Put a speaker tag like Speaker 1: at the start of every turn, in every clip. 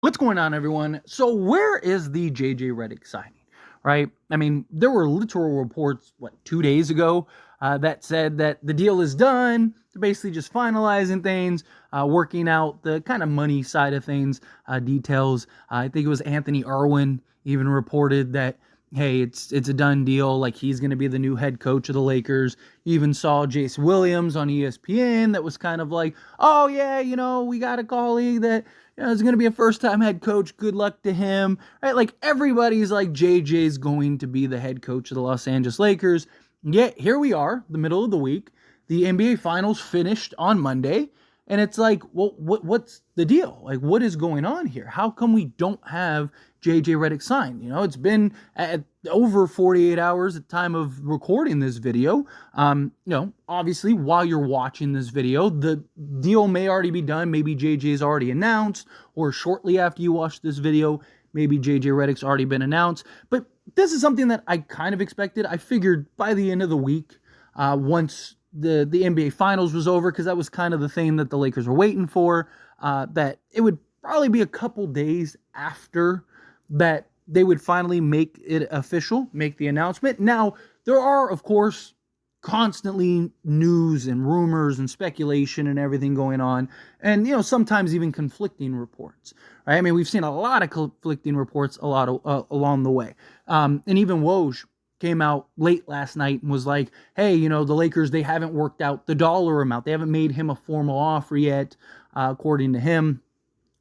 Speaker 1: What's going on, everyone? So where is the JJ Redick signing, right? I mean, there were literal reports, 2 days ago, that said that the deal is done. They're basically just finalizing things, working out the kind of money side of things, details. I think it was Anthony Irwin even reported that, hey, it's a done deal. Like, he's going to be the new head coach of the Lakers. You even saw JJ Williams on ESPN that was kind of like, oh yeah, we got a colleague that is going to be a first-time head coach. Good luck to him, right? Like, everybody's like, JJ's going to be the head coach of the Los Angeles Lakers. Yet here we are, the middle of the week. The NBA Finals finished on Monday, and it's like, well, what's the deal? Like, what is going on here? How come we don't have JJ Redick signed? It's been at over 48 hours at the time of recording this video. Obviously, while you're watching this video, the deal may already be done. Maybe JJ's already announced, or shortly after you watch this video, maybe JJ Redick's already been announced. But this is something that I kind of expected. I figured by the end of the week, once the NBA Finals was over, because that was kind of the thing that the Lakers were waiting for, that it would probably be a couple days after that they would finally make it official, make the announcement. Now, there are, of course, constantly news and rumors and speculation and everything going on, and sometimes even conflicting reports, right? I mean, we've seen a lot of conflicting reports along the way, and even Woj came out late last night and was like, hey, the Lakers, they haven't worked out the dollar amount. They haven't made him a formal offer yet, according to him.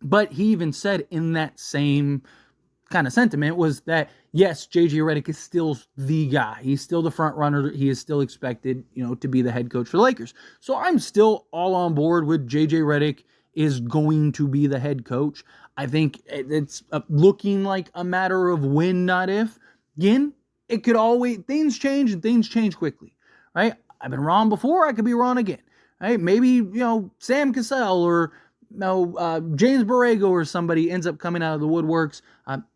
Speaker 1: But he even said in that same kind of sentiment was that, yes, JJ Redick is still the guy. He's still the front runner. He is still expected, to be the head coach for the Lakers. So I'm still all on board with JJ Redick is going to be the head coach. I think it's looking like a matter of when, not if. Again, it could always, things change and things change quickly, right? I've been wrong before. I could be wrong again, right? Maybe, Sam Cassell or James Borrego or somebody ends up coming out of the woodworks.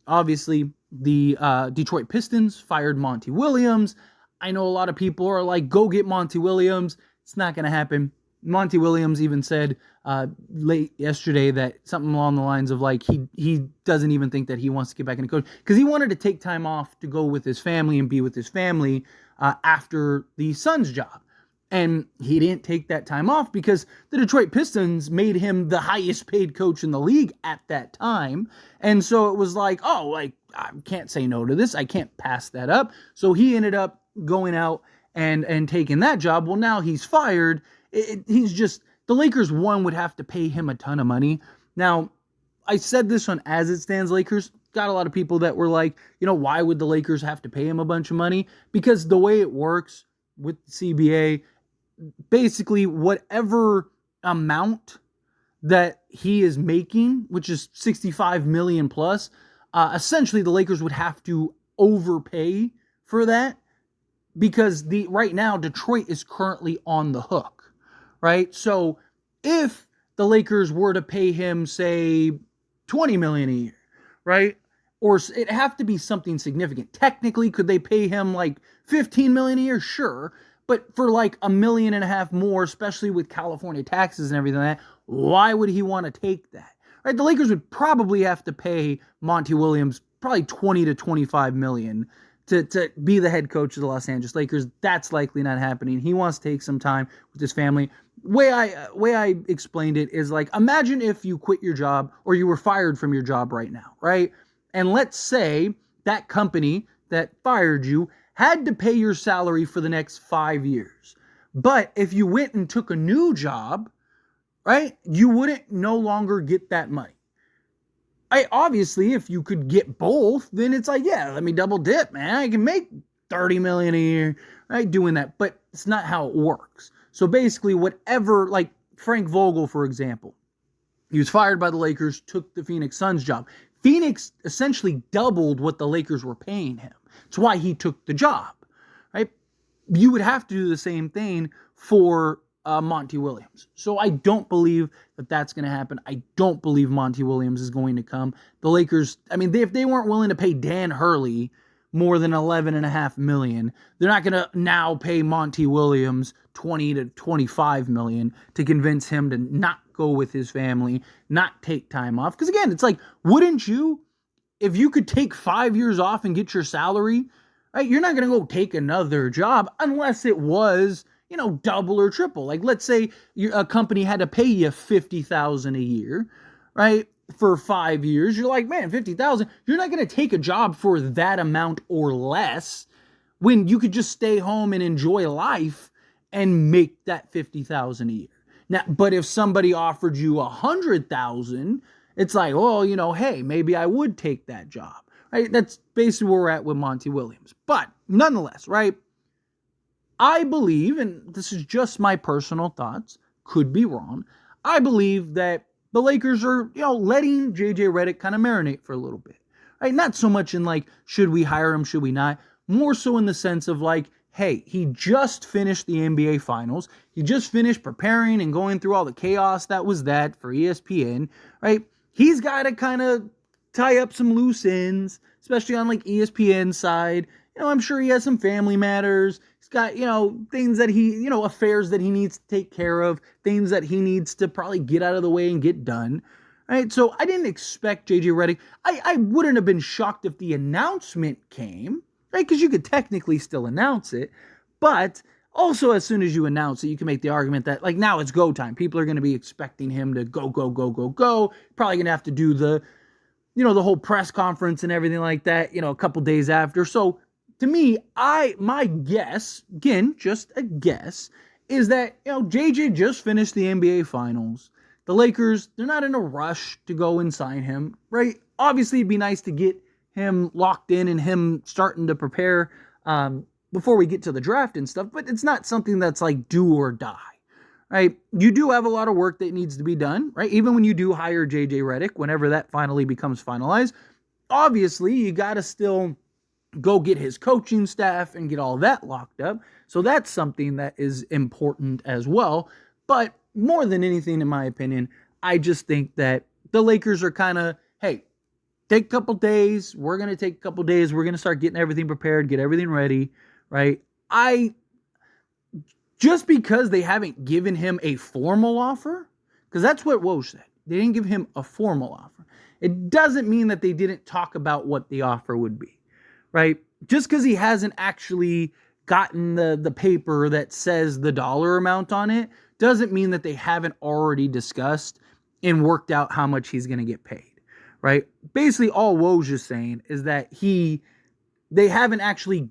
Speaker 1: Obviously, the Detroit Pistons fired Monty Williams. I know a lot of people are like, go get Monty Williams. It's not going to happen. Monty Williams even said late yesterday that something along the lines of like he doesn't even think that he wants to get back into coaching because he wanted to take time off to go with his family and be with his family after the Suns job. And he didn't take that time off because the Detroit Pistons made him the highest paid coach in the league at that time. And so it was like, oh, like, I can't say no to this. I can't pass that up. So he ended up going out and taking that job. Well, now he's fired. He's just, the Lakers, one, would have to pay him a ton of money. Now, I said this on As It Stands Lakers. Got a lot of people that were like, why would the Lakers have to pay him a bunch of money? Because the way it works with the CBA, basically whatever amount that he is making, which is 65 million plus, essentially the Lakers would have to overpay for that because right now Detroit is currently on the hook, right? So if the Lakers were to pay him, say, 20 million a year, right? Or it'd have to be something significant. Technically, could they pay him like 15 million a year? Sure. But for like $1.5 million more, especially with California taxes and everything like that, why would he want to take that? Right? The Lakers would probably have to pay Monty Williams probably 20 to 25 million to be the head coach of the Los Angeles Lakers. That's likely not happening. He wants to take some time with his family. Way I explained it is like, imagine if you quit your job or you were fired from your job right now, right? And let's say that company that fired you had to pay your salary for the next 5 years. But if you went and took a new job, right, you wouldn't no longer get that money. Obviously, if you could get both, then it's like, yeah, let me double dip, man. I can make 30 million a year, right, doing that. But it's not how it works. So basically, whatever, like Frank Vogel, for example, he was fired by the Lakers, took the Phoenix Suns job. Phoenix essentially doubled what the Lakers were paying him. It's why he took the job, right? You would have to do the same thing for Monty Williams. So I don't believe that that's going to happen. I don't believe Monty Williams is going to come. The Lakers, I mean, if they weren't willing to pay Dan Hurley more than $11.5 million, they're not going to now pay Monty Williams $20 to $25 million to convince him to not go with his family, not take time off. Because again, it's like, wouldn't you, if you could take 5 years off and get your salary, right? You're not going to go take another job unless it was, double or triple. Like, let's say a company had to pay you $50,000 a year, right? For 5 years. You're like, man, $50,000. You're not going to take a job for that amount or less when you could just stay home and enjoy life and make that $50,000 a year. Now, but if somebody offered you $100,000, it's like, well, hey, maybe I would take that job, right? That's basically where we're at with Monty Williams. But nonetheless, right? I believe, and this is just my personal thoughts, could be wrong. I believe that the Lakers are, letting JJ Redick kind of marinate for a little bit, right? Not so much in like, should we hire him? Should we not? More so in the sense of like, hey, he just finished the NBA Finals. He just finished preparing and going through all the chaos that was that for ESPN, right? He's got to kind of tie up some loose ends, especially on like ESPN's side. I'm sure he has some family matters. He's got, things that he, affairs that he needs to take care of, things that he needs to probably get out of the way and get done. Right? So I didn't expect JJ Redick. I wouldn't have been shocked if the announcement came, right? Because you could technically still announce it. But also, as soon as you announce it, you can make the argument that, like, now it's go time. People are going to be expecting him to go. Probably going to have to do the whole press conference and everything like that, a couple days after. So to me, my guess, again, just a guess, is that, JJ just finished the NBA Finals. The Lakers, they're not in a rush to go and sign him, right? Obviously, it'd be nice to get him locked in and him starting to prepare before we get to the draft and stuff, but it's not something that's like do or die, right? You do have a lot of work that needs to be done, right? Even when you do hire JJ Redick, whenever that finally becomes finalized, obviously, you got to still go get his coaching staff and get all that locked up. So that's something that is important as well. But more than anything, in my opinion, I just think that the Lakers are kind of, hey, take a couple days. We're going to take a couple days. We're going to start getting everything prepared, get everything ready, right? Just because they haven't given him a formal offer, because that's what Woj said. They didn't give him a formal offer. It doesn't mean that they didn't talk about what the offer would be. Right? Just because he hasn't actually gotten the paper that says the dollar amount on it doesn't mean that they haven't already discussed and worked out how much he's going to get paid. Right? Basically, all Woj is saying is that they haven't actually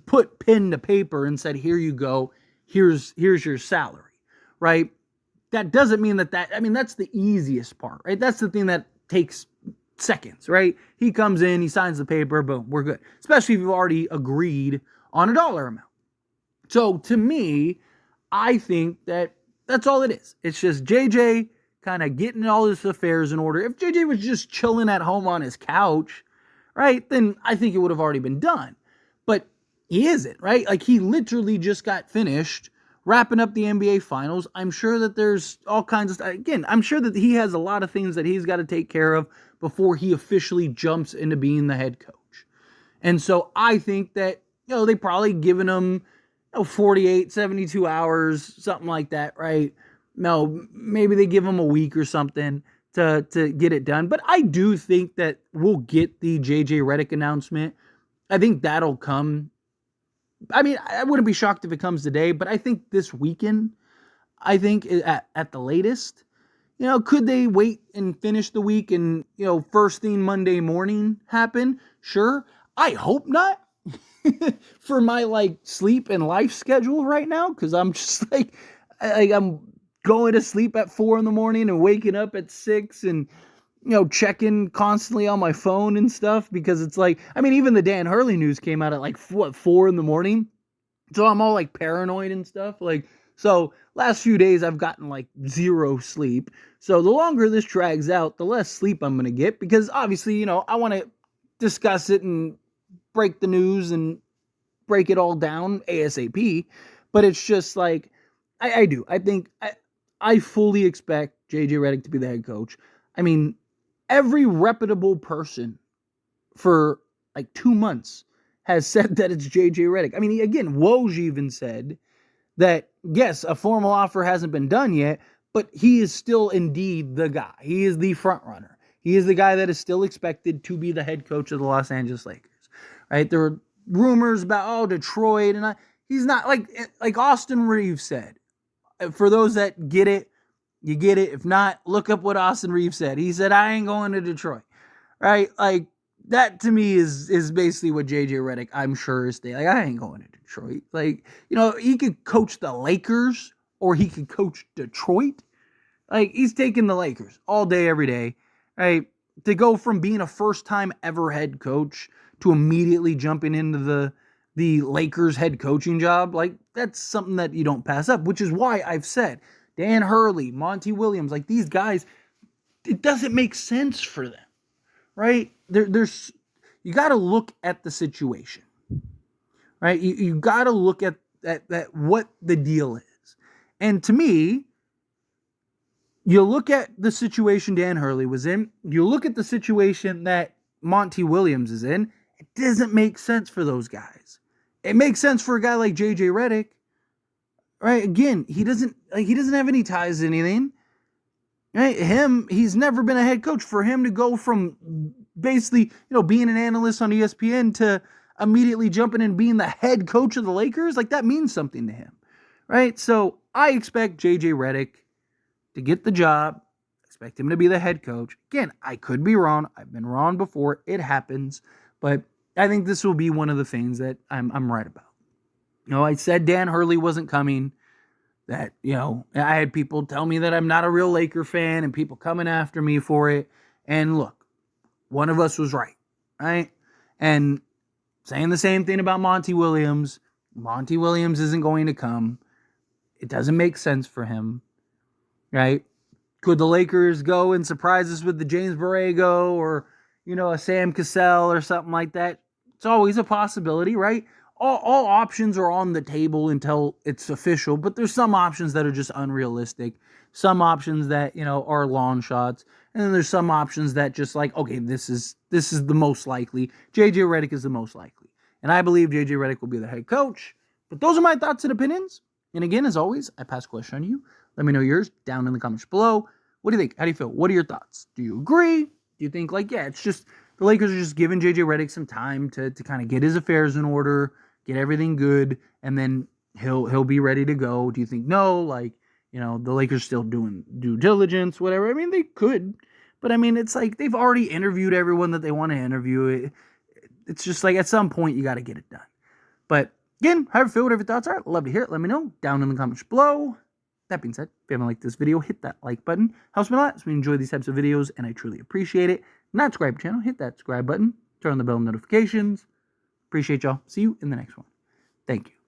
Speaker 1: put pen to paper and said, here you go, here's your salary. Right? That doesn't mean that's the easiest part. Right? That's the thing that takes seconds, right? He comes in, he signs the paper, boom, we're good. Especially if you've already agreed on a dollar amount. So to me, I think that that's all it is. It's just JJ kind of getting all his affairs in order. If JJ was just chilling at home on his couch, right, then I think it would have already been done. But he isn't, right? Like, he literally just got finished wrapping up the NBA Finals. I'm sure that there's all kinds of stuff. Again, I'm sure that he has a lot of things that he's got to take care of before he officially jumps into being the head coach. And so I think that, they probably given him 48, 72 hours, something like that, right? No, maybe they give him a week or something to get it done. But I do think that we'll get the JJ Redick announcement. I think that'll come. I mean, I wouldn't be shocked if it comes today, but I think this weekend, at the latest. Could they wait and finish the week and, first thing Monday morning happen? Sure. I hope not for my sleep and life schedule right now. Cause I'm just I'm going to sleep at 4 a.m. and waking up at 6 and, checking constantly on my phone and stuff because it's even the Dan Hurley news came out at 4 a.m. So I'm all paranoid and stuff. So last few days I've gotten zero sleep. So the longer this drags out, the less sleep I'm going to get because obviously, I want to discuss it and break the news and break it all down ASAP. But it's just I do. I think I fully expect JJ Redick to be the head coach. I mean, every reputable person for 2 months has said that it's JJ Redick. I mean, again, Woj even said that, yes, a formal offer hasn't been done yet, but he is still indeed the guy. He is the front runner. He is the guy that is still expected to be the head coach of the Los Angeles Lakers, right? There were rumors about, Detroit, and he's not, like Austin Reeves said. For those that get it, you get it. If not, look up what Austin Reeves said. He said, I ain't going to Detroit, right? Like, that to me is basically what JJ Redick, I'm sure, is saying. Like, I ain't going to Detroit. Like, he could coach the Lakers or he could coach Detroit. Like, he's taking the Lakers all day, every day, right? To go from being a first-time ever head coach to immediately jumping into the Lakers head coaching job, like, that's something that you don't pass up, which is why I've said Dan Hurley, Monty Williams, like, these guys, it doesn't make sense for them, right? There's you got to look at the situation, right? You got to look at what the deal is. And to me, you look at the situation Dan Hurley was in, you look at the situation that Monty Williams is in, it doesn't make sense for those guys. It makes sense for a guy like JJ Redick, right? Again, he doesn't have any ties to anything. Right? He's never been a head coach. For him to go from basically, being an analyst on ESPN to immediately jumping and being the head coach of the Lakers, like, that means something to him, right? So I expect JJ Redick to get the job. I expect him to be the head coach. Again, I could be wrong. I've been wrong before. It happens. But I think this will be one of the things that I'm right about. I said Dan Hurley wasn't coming. That, I had people tell me that I'm not a real Laker fan and people coming after me for it. And look, one of us was right? And saying the same thing about Monty Williams. Monty Williams isn't going to come. It doesn't make sense for him, right? Could the Lakers go and surprise us with the James Borrego or, a Sam Cassell or something like that? It's always a possibility, right? All options are on the table until it's official, but there's some options that are just unrealistic. Some options that, are long shots. And then there's some options that just like, okay, this is the most likely. JJ Redick is the most likely. And I believe JJ Redick will be the head coach. But those are my thoughts and opinions. And again, as always, I pass a question on you. Let me know yours down in the comments below. What do you think? How do you feel? What are your thoughts? Do you agree? Do you think it's just the Lakers are just giving JJ Redick some time to kind of get his affairs in order, get everything good, and then he'll be ready to go? Do you think no, the Lakers still doing due diligence, whatever? I mean, they could, but I mean, it's like they've already interviewed everyone that they want to interview. It's just like at some point you got to get it done. But again, however you feel, whatever your thoughts are, I'd love to hear it. Let me know down in the comments below. That being said, if you haven't liked this video, hit that like button. Helps me a lot. So we enjoy these types of videos, and I truly appreciate it. Not subscribe to the channel, hit that subscribe button. Turn on the bell notifications. Appreciate y'all. See you in the next one. Thank you.